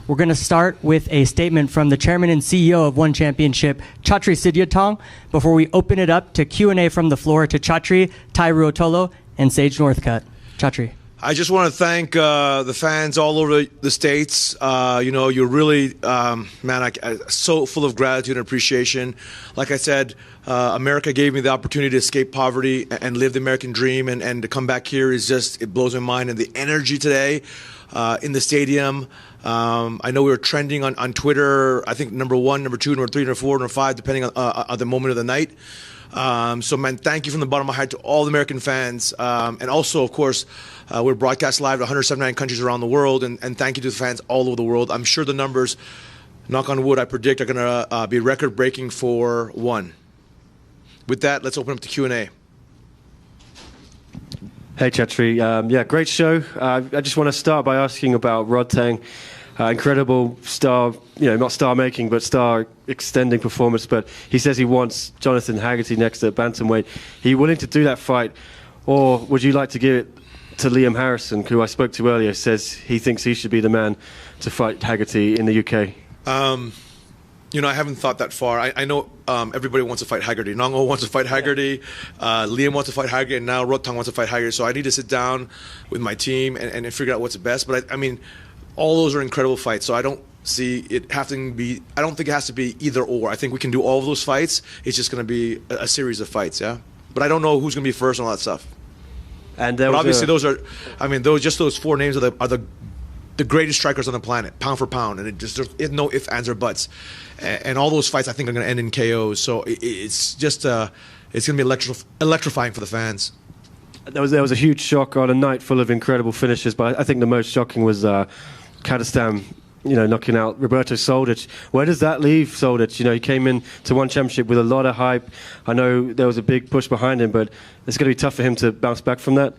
We're going to start with a statement from the chairman and CEO of ONE Championship, Chatri Sityodtong, before we open it up to Q&A from the floor to Chatri, Tai Ruotolo, and Sage Northcutt. Chatri. I just want to thank the fans all over the States. You're really, so full of gratitude and appreciation. Like I said, America gave me the opportunity to escape poverty and live the American dream, and to come back here is just, it blows my mind. And the energy today in the stadium, I know we were trending on Twitter, I think number 1, number 2, number 3, number 4, number 5, depending on the moment of the night. So, man, thank you from the bottom of my heart to all the American fans. And also, of course, we're broadcast live to 179 countries around the world. And thank you to the fans all over the world. I'm sure the numbers, knock on wood, I predict are going to be record-breaking for ONE. With that, let's open up the Q&A. Hey, Chatri. Great show. I just want to start by asking about Rodtang. Incredible star, not star making, but star extending performance. But he says he wants Jonathan Haggerty next at bantamweight. Are you willing to do that fight, or would you like to give it to Liam Harrison, who I spoke to earlier, says he thinks he should be the man to fight Haggerty in the UK? I haven't thought that far. I know everybody wants to fight Haggerty. Nongo wants to fight Haggerty. Liam wants to fight Haggerty, and now Rodtang wants to fight Haggerty. So I need to sit down with my team and figure out what's the best. But I mean, all those are incredible fights, so I don't see it having to be. I don't think it has to be either or. I think we can do all of those fights. It's just going to be a series of fights, yeah. But I don't know who's going to be first and all that stuff. And obviously, those 4 names are the greatest strikers on the planet, pound for pound, and there's no ifs, ands, or buts. And all those fights, I think, are going to end in KOs. So it's just it's going to be electrifying for the fans. There was a huge shock on a night full of incredible finishes, but I think the most shocking was Kadestam, knocking out Roberto Soldic. Where does that leave Soldic? He came in to ONE Championship with a lot of hype. I know there was a big push behind him, but it's going to be tough for him to bounce back from that.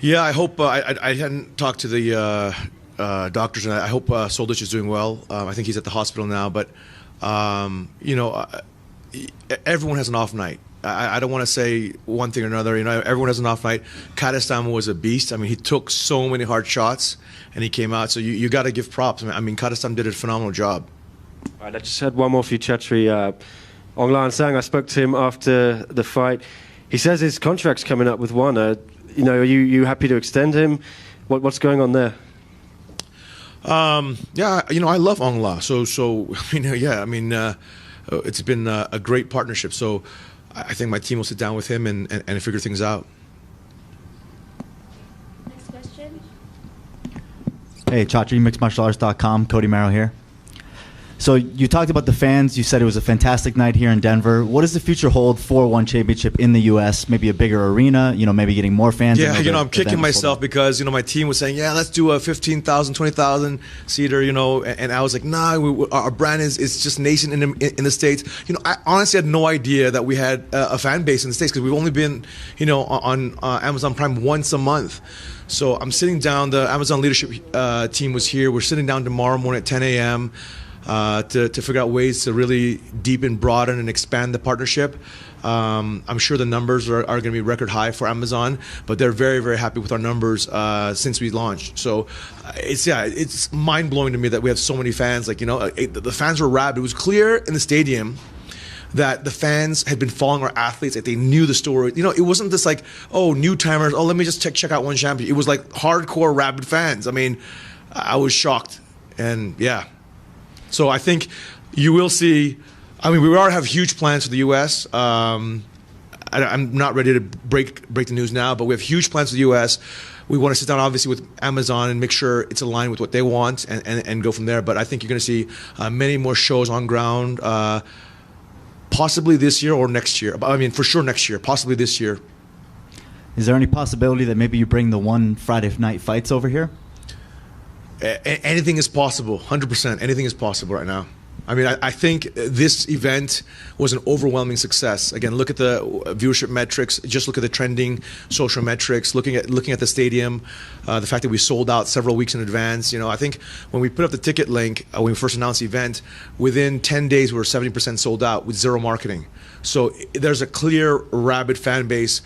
Yeah, I hope. I hadn't talked to the doctors, and I hope Soldic is doing well. I think he's at the hospital now, but everyone has an off night. I don't want to say one thing or another. Everyone has an off night. Kadestam was a beast. I mean, he took so many hard shots, and he came out. So you got to give props. I mean, Kadestam did a phenomenal job. All right, I just had one more for you, Chatri. Ong Lan Sang, I spoke to him after the fight. He says his contract's coming up with ONE. Are you happy to extend him? What's going on there? I love Ong La. It's been a great partnership. So I think my team will sit down with him and figure things out. Next question. Hey, Chatri, mixedmartialarts.com. Cody Merrill here. So you talked about the fans. You said it was a fantastic night here in Denver. What does the future hold for ONE Championship in the U.S.? Maybe a bigger arena, maybe getting more fans? Yeah, I'm kicking myself because, my team was saying, yeah, let's do a 15,000, 20,000 seater, and I was like, nah, our brand is just nascent in the States. I honestly had no idea that we had a fan base in the States because we've only been, on Amazon Prime once a month. So I'm sitting down, the Amazon leadership team was here. We're sitting down tomorrow morning at 10 a.m., to figure out ways to really deepen, broaden, and expand the partnership. I'm sure the numbers are going to be record high for Amazon, but they're very, very happy with our numbers since we launched. So it's mind-blowing to me that we have so many fans. The fans were rabid. It was clear in the stadium that the fans had been following our athletes, like they knew the story. It wasn't this new timers, let me just check out ONE Championship. It was like hardcore, rabid fans. I mean, I was shocked, and yeah. So I think you will see. I mean, we already have huge plans for the U.S. I'm not ready to break the news now, but we have huge plans for the U.S. We want to sit down, obviously, with Amazon and make sure it's aligned with what they want and go from there. But I think you're going to see many more shows on ground, possibly this year or next year. I mean, for sure next year, possibly this year. Is there any possibility that maybe you bring the ONE Friday night fights over here? Anything is possible, 100%. Anything is possible right now. I mean, I think this event was an overwhelming success. Again, look at the viewership metrics. Just look at the trending social metrics. Looking at the stadium, the fact that we sold out several weeks in advance. I think when we put up the ticket link when we first announced the event, within 10 days we were 70% sold out with zero marketing. So there's a clear rabid fan base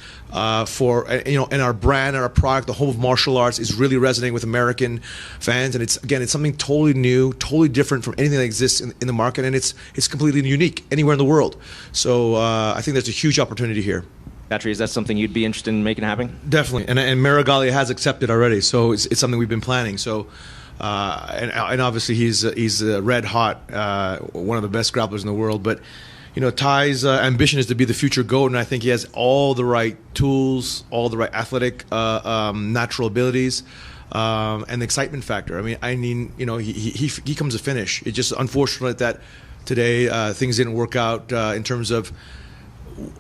for and our brand and our product, the home of martial arts, is really resonating with American fans. And it's something totally new, totally different from anything that exists in the market, and it's completely unique anywhere in the world. So I think there's a huge opportunity here. Chatri, is that something you'd be interested in making happen? Definitely, and Marigali has accepted already, so it's something we've been planning. So. And obviously he's red hot, one of the best grapplers in the world. But Ty's ambition is to be the future GOAT, and I think he has all the right tools, all the right athletic, natural abilities, and the excitement factor. I mean, he comes to finish. It's just unfortunate that today things didn't work out in terms of.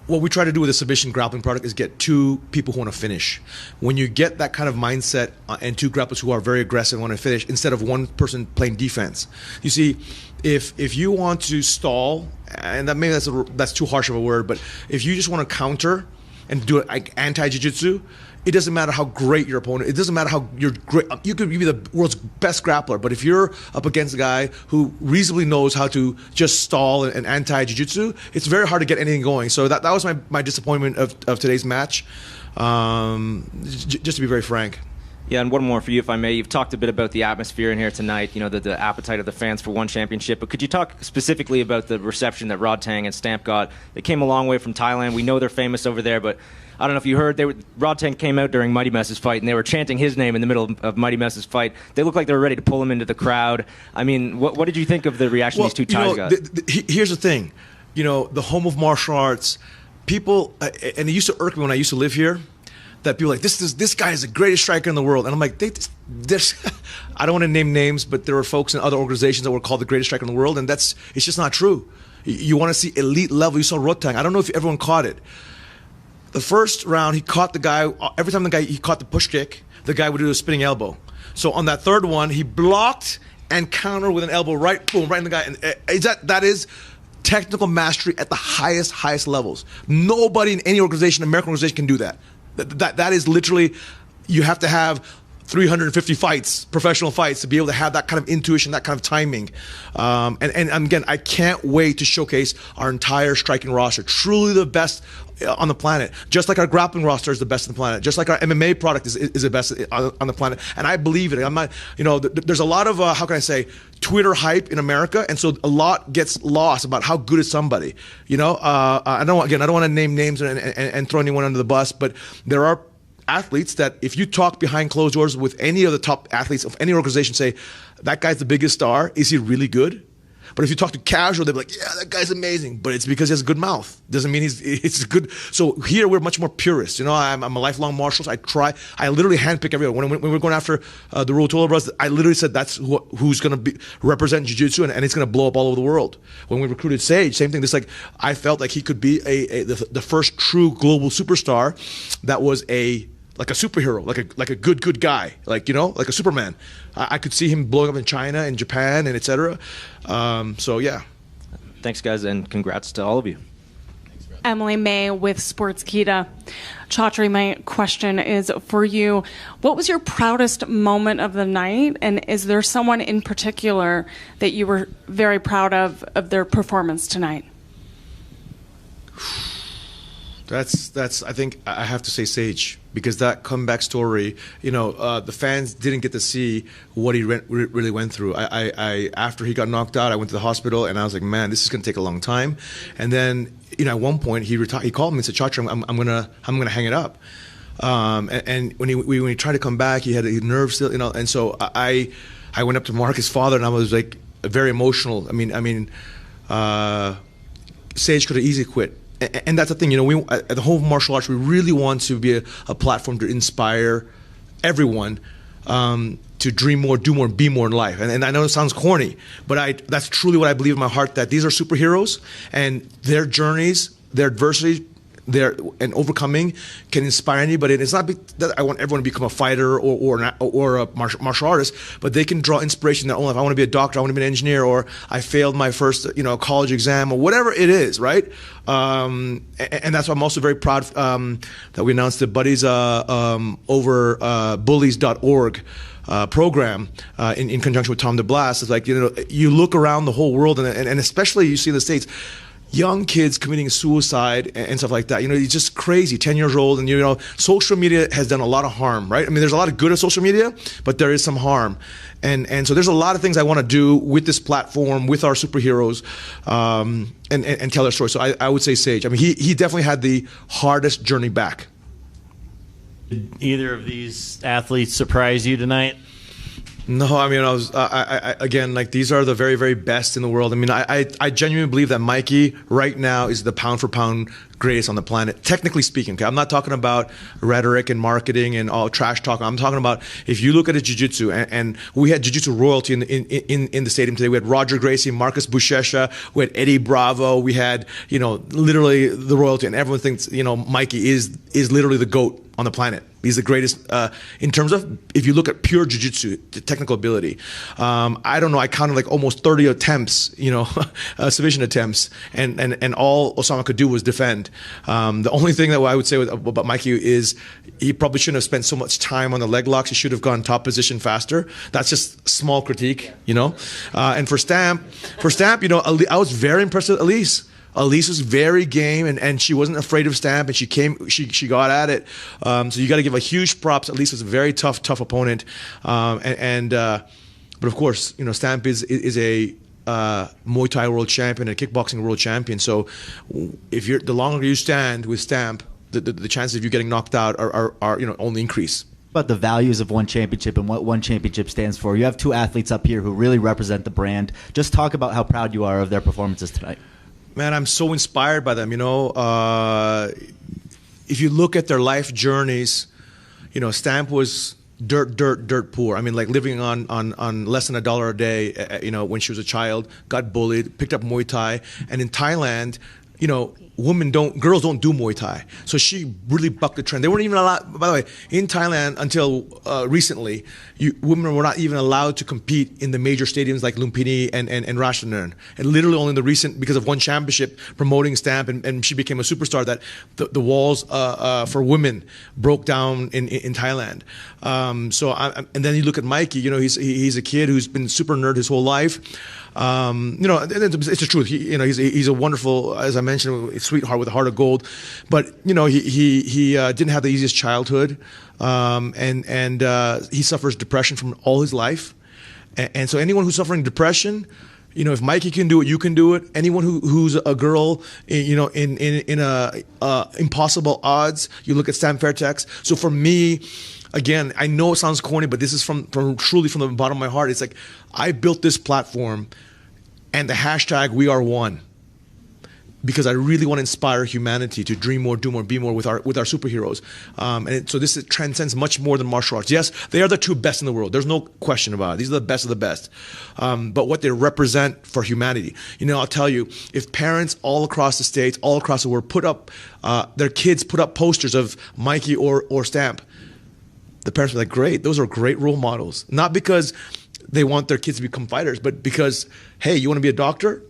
What we try to do with a submission grappling product is get two people who want to finish. When you get that kind of mindset and two grapplers who are very aggressive and want to finish, instead of one person playing defense. You see, if you want to stall, and that's too harsh of a word, but if you just want to counter and do it like anti-jiu-jitsu, it doesn't matter how great your opponent. It doesn't matter how you're great. You could be the world's best grappler, but if you're up against a guy who reasonably knows how to just stall and anti-jiu-jitsu, it's very hard to get anything going. So that was my disappointment of today's match, just to be very frank. Yeah, and one more for you, if I may. You've talked a bit about the atmosphere in here tonight, the appetite of the fans for ONE Championship. But could you talk specifically about the reception that Rodtang and Stamp got? They came a long way from Thailand. We know they're famous over there, but I don't know if you heard, Rodtang came out during Mighty Mess's fight, and they were chanting his name in the middle of Mighty Mess's fight. They looked like they were ready to pull him into the crowd. I mean, what did you think of the reaction these two Thais got? Here's the thing. The home of martial arts, people, and it used to irk me when I used to live here, that people are like, this guy is the greatest striker in the world. And I'm like, I don't want to name names, but there are folks in other organizations that were called the greatest striker in the world, and it's just not true. You want to see elite level. You saw Rodtang. I don't know if everyone caught it. The first round, he caught the guy. Every time he caught the push kick, the guy would do a spinning elbow. So on that third one, he blocked and countered with an elbow, right in the guy. And that is technical mastery at the highest levels. Nobody in any organization, American organization, can do that. That is literally, you have to have 350 fights, professional fights, to be able to have that kind of intuition, that kind of timing. And again, I can't wait to showcase our entire striking roster, truly the best on the planet. Just like our grappling roster is the best on the planet. Just like our MMA product is the best on the planet. And I believe it. I'm not, there's a lot of, how can I say, Twitter hype in America, and so a lot gets lost about how good is somebody. I don't want to name names and throw anyone under the bus, but there are athletes that if you talk behind closed doors with any of the top athletes of any organization, say, that guy's the biggest star, is he really good? But if you talk to casual, they'll be like, yeah, that guy's amazing. But it's because he has a good mouth. Doesn't mean it's good. So here we're much more purists. I'm a lifelong martial artist. I literally handpick everyone. When we're going after the Ruotolo brothers, I literally said that's who's going to represent Jiu-Jitsu, and it's going to blow up all over the world. When we recruited Sage, same thing. I felt like he could be the first true global superstar that was like a superhero, like a good guy, like a Superman. I could see him blowing up in China and Japan and etc. So yeah. Thanks, guys, and congrats to all of you. Emily May with Sportskeeda. Chatri, my question is for you. What was your proudest moment of the night, and is there someone in particular that you were very proud of their performance tonight? That's. I think I have to say Sage, because that comeback story. The fans didn't get to see what he really went through. I after he got knocked out, I went to the hospital, and I was like, man, this is going to take a long time. And then, at one point, he called me and said, Chatri, I'm gonna hang it up. And when he tried to come back, he had a nerve still, And so I went up to Mark, his father, and I was like very emotional. I mean, Sage could have easily quit. And that's the thing, we at the Home of Martial Arts, we really want to be a platform to inspire everyone to dream more, do more, be more in life. And I know it sounds corny, but that's truly what I believe in my heart, that these are superheroes, and their journeys, their adversity, there and overcoming can inspire anybody. And it's not that I want everyone to become a fighter or a martial artist, but they can draw inspiration in their own life. I want to be a doctor, I want to be an engineer, or I failed my first college exam, or whatever it is, right? And that's why I'm also very proud that we announced the Buddies Over Bullies.org program in conjunction with Tom DeBlas. It's like, you look around the whole world, and especially you see in the States, young kids committing suicide and stuff like that. It's just crazy, 10 years old. And, social media has done a lot of harm, right? I mean, there's a lot of good of social media, but there is some harm. And so there's a lot of things I want to do with this platform, with our superheroes, and tell their story. So I would say Sage. I mean, he definitely had the hardest journey back. Did either of these athletes surprise you tonight? No, I mean, again, like, these are the very, very best in the world. I mean, I genuinely believe that Mikey right now is the pound for pound greatest on the planet, technically speaking. Okay, I'm not talking about rhetoric and marketing and all trash talk. I'm talking about, if you look at his jiu-jitsu, and we had jiu-jitsu royalty in the stadium today. We had Roger Gracie, Marcus Buchecha, we had Eddie Bravo, we had literally the royalty, and everyone thinks Mikey is literally the GOAT on the planet. He's the greatest in terms of, if you look at pure jiu-jitsu, the technical ability. I don't know, I counted like almost 30 attempts, submission attempts, and all Osama could do was defend. The only thing that I would say about Mikey is he probably shouldn't have spent so much time on the leg locks. He should have gone top position faster. That's just small critique, And for Stamp, I was very impressed with Elise. Elise was very game, and she wasn't afraid of Stamp, and she got at it. So you got to give a huge props. Elise was a very tough opponent, but of course, Stamp is a Muay Thai world champion and a kickboxing world champion. So if the longer you stand with Stamp, the chances of you getting knocked out are only increase. About the values of ONE Championship and what ONE Championship stands for. You have two athletes up here who really represent the brand. Just talk about how proud you are of their performances tonight. Man, I'm so inspired by them. If you look at their life journeys, Stamp was dirt poor. I mean, like, living on less than $1 a day. When she was a child, got bullied, picked up Muay Thai, and in Thailand, girls don't do Muay Thai. So she really bucked the trend. They weren't even allowed, by the way, in Thailand until recently, women were not even allowed to compete in the major stadiums like Lumpini and Ratchanan. And literally only in the recent, because of ONE Championship promoting Stamp, and she became a superstar, that the walls for women broke down in Thailand. And then you look at Mikey, he's a kid who's been super nerd his whole life. It's the truth. He's a wonderful, as I mentioned, sweetheart with a heart of gold. But he didn't have the easiest childhood, and he suffers depression from all his life. And so anyone who's suffering depression, if Mikey can do it, you can do it. Anyone who's a girl, in impossible odds, you look at Stamp Fairtex. So for me, again, I know it sounds corny, but this is from truly from the bottom of my heart. It's like, I built this platform and the hashtag We Are One because I really want to inspire humanity to dream more, do more, be more with our superheroes. So this transcends much more than martial arts. Yes, they are the two best in the world. There's no question about it. These are the best of the best. But what they represent for humanity. I'll tell you, if parents all across the States, all across the world their kids put up posters of Mikey or Stamp, the parents are like, great, those are great role models. Not because they want their kids to become fighters, but because, hey, you want to be a doctor?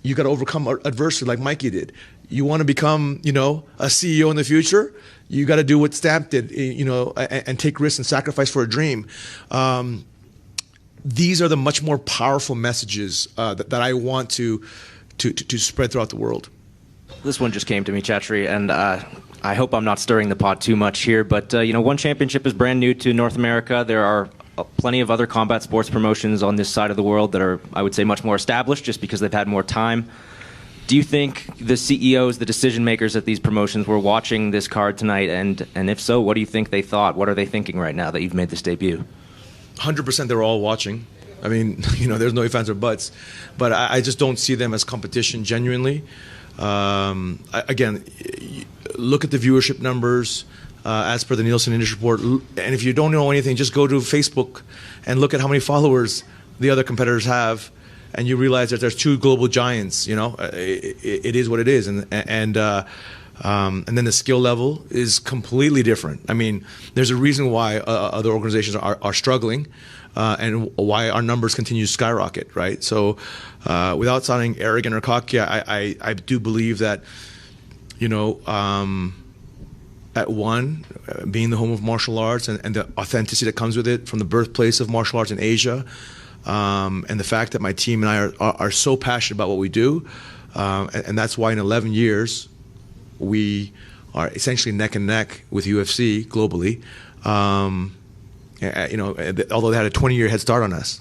You got to overcome adversity like Mikey did. You want to become, a CEO in the future? You got to do what Stamp did, and take risks and sacrifice for a dream. These are the much more powerful messages that I want to spread throughout the world. This one just came to me, Chatri, and I hope I'm not stirring the pot too much here, but ONE Championship is brand new to North America. There are plenty of other combat sports promotions on this side of the world that are, I would say, much more established just because they've had more time. Do you think the CEOs, the decision makers at these promotions were watching this card tonight? And if so, what do you think they thought? What are they thinking right now that you've made this debut? 100% they're all watching. I mean, there's no ifs, ands, or buts. But I just don't see them as competition genuinely. Again, look at the viewership numbers as per the Nielsen industry report. And if you don't know anything, just go to Facebook and look at how many followers the other competitors have, and you realize that there's two global giants. It is what it is. And And then the skill level is completely different. I mean, there's a reason why other organizations are struggling, and why our numbers continue to skyrocket, right? So, without sounding arrogant or cocky, I do believe that, you know, at ONE, being the home of martial arts and the authenticity that comes with it from the birthplace of martial arts in Asia, and the fact that my team and I are so passionate about what we do, and that's why in 11 years, we are essentially neck and neck with UFC globally, you know, although they had a 20-year head start on us.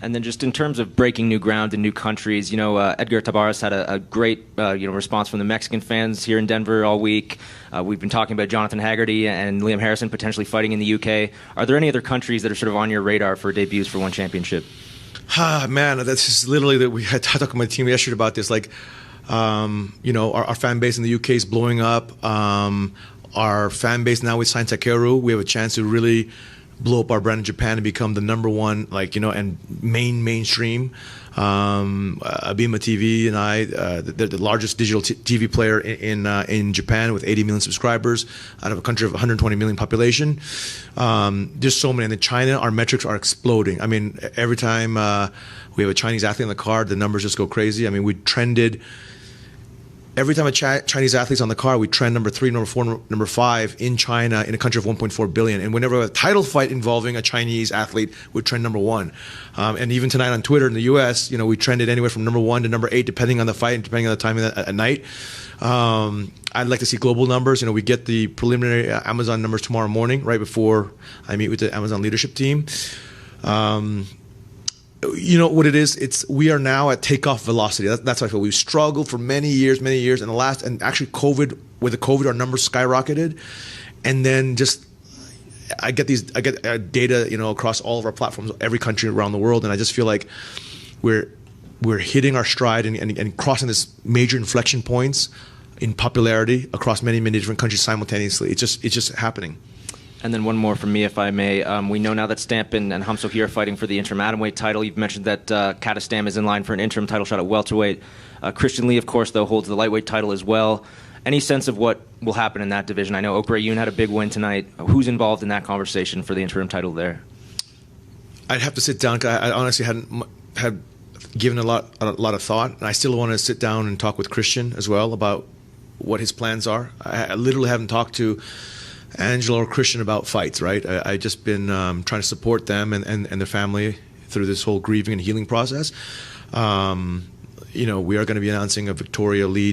And then just in terms of breaking new ground in new countries, you know, Edgar Tabarez had a great, you know, response from the Mexican fans here in Denver all week. We've been talking about Jonathan Haggerty and Liam Harrison potentially fighting in the UK. Are there any other countries that are sort of on your radar for debuts for ONE Championship? Man, that's just literally that we had talked with my team yesterday about this. Like, you know, our fan base in the UK is blowing up. Our fan base now, we signed Takeru. We have a chance to really blow up our brand in Japan and become the #1, like, you know, and mainstream. Abima TV and I, the largest digital TV player in Japan with 80 million subscribers out of a country of 120 million population. There's so many. And in China, our metrics are exploding. I mean, every time we have a Chinese athlete on the card, the numbers just go crazy. I mean, we trended. Every time a Chinese athlete's on the card, we trend number 3, number 4, number 5 in China in a country of 1.4 billion. And whenever a title fight involving a Chinese athlete, we trend number 1. And even tonight on Twitter in the U.S., you know, we trended anywhere from number 1 to number 8, depending on the fight and depending on the timing at night. I'd like to see global numbers. You know, we get the preliminary Amazon numbers tomorrow morning, right before I meet with the Amazon leadership team. You know what it is? We are now at takeoff velocity. That's how I feel. We've struggled for many years, and actually with the COVID, our numbers skyrocketed, and then just I get data, you know, across all of our platforms, every country around the world, and I just feel like we're hitting our stride and crossing this major inflection points in popularity across many different countries simultaneously. It's just happening. And then one more from me, if I may. We know now that Stamp and Ham Soo-Hee are fighting for the interim atomweight title. You've mentioned that Katastam is in line for an interim title shot at welterweight. Christian Lee, of course, though, holds the lightweight title as well. Any sense of what will happen in that division? I know Okra Yoon had a big win tonight. Who's involved in that conversation for the interim title there? I'd have to sit down. I honestly had given a lot of thought, and I still want to sit down and talk with Christian as well about what his plans are. I literally haven't talked to Angela or Christian about fights, right? I just been trying to support them and their family through this whole grieving and healing process. You know, we are going to be announcing a Victoria Lee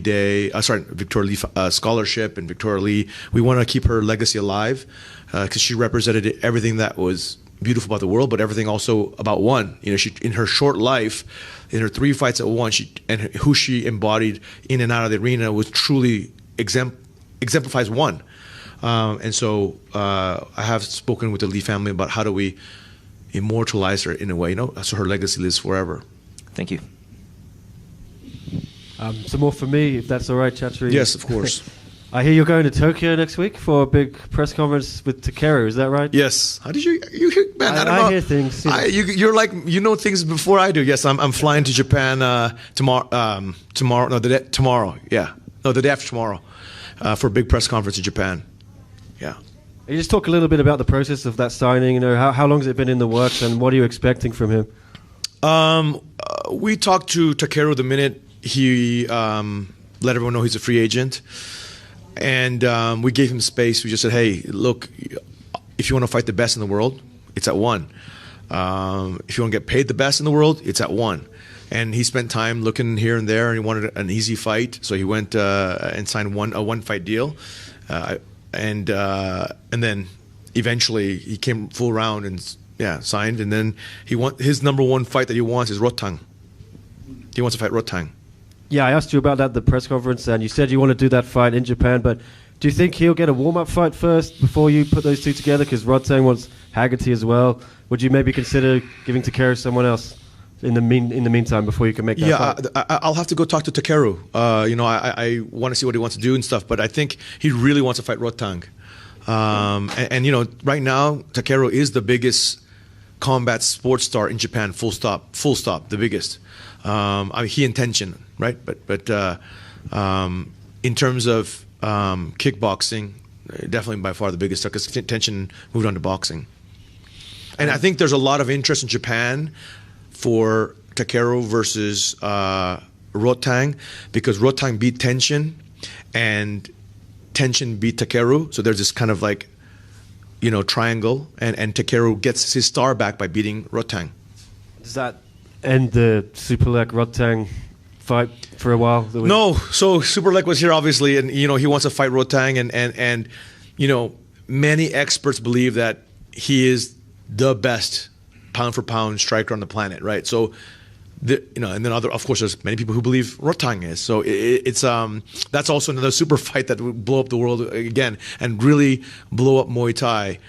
scholarship, and Victoria Lee, we want to keep her legacy alive because she represented everything that was beautiful about the world, but everything also about ONE. You know, she, in her short life, in her 3 fights at ONE, who she embodied in and out of the arena was truly exemplifies ONE. And so I have spoken with the Lee family about how do we immortalize her in a way, you know, so her legacy lives forever. Thank you. Some more for me, if that's all right, Chatri. Yes, of course. I hear you're going to Tokyo next week for a big press conference with Takeru. Is that right? Yes. How did you man? I don't know. I hear things. You know. You're like, you know things before I do. Yes, I'm flying to Japan tomorrow. Tomorrow. Yeah. No, the day after tomorrow for a big press conference in Japan. Yeah. Can you just talk a little bit about the process of that signing? You know, how long has it been in the works, and what are you expecting from him? We talked to Takeru the minute he let everyone know he's a free agent, and we gave him space. We just said, hey, look, if you want to fight the best in the world, it's at ONE. If you want to get paid the best in the world, it's at ONE. And he spent time looking here and there, and he wanted an easy fight, so he went and signed a one-fight deal. And then eventually he came full round and signed. And then his #1 fight that he wants is Rotang. He wants to fight Rotang. Yeah, I asked you about that at the press conference, and you said you want to do that fight in Japan. But do you think he'll get a warm-up fight first before you put those two together? Because Rotang wants Haggerty as well. Would you maybe consider giving Takeru someone else in the meantime before you can make that fight? I'll have to go talk to Takeru. You know, I want to see what he wants to do and stuff, but I think he really wants to fight Rotang. And you know, right now Takeru is the biggest combat sports star in Japan. Full stop. The biggest. I mean, he and Tenshin, right? But in terms of kickboxing, definitely by far the biggest because tension moved on to boxing. And I think there's a lot of interest in Japan for Takeru versus Rotang because Rotang beat Tenshin and Tenshin beat Takeru. So there's this kind of like, triangle, and Takeru gets his star back by beating Rotang. Does that end the Superlek Rodtang fight for a while? No. So Superlek was here obviously, and he wants to fight Rotang, and many experts believe that he is the best pound for pound striker on the planet, right? So, and then of course, there's many people who believe Rotang is. So it's that's also another super fight that would blow up the world again and really blow up Muay Thai.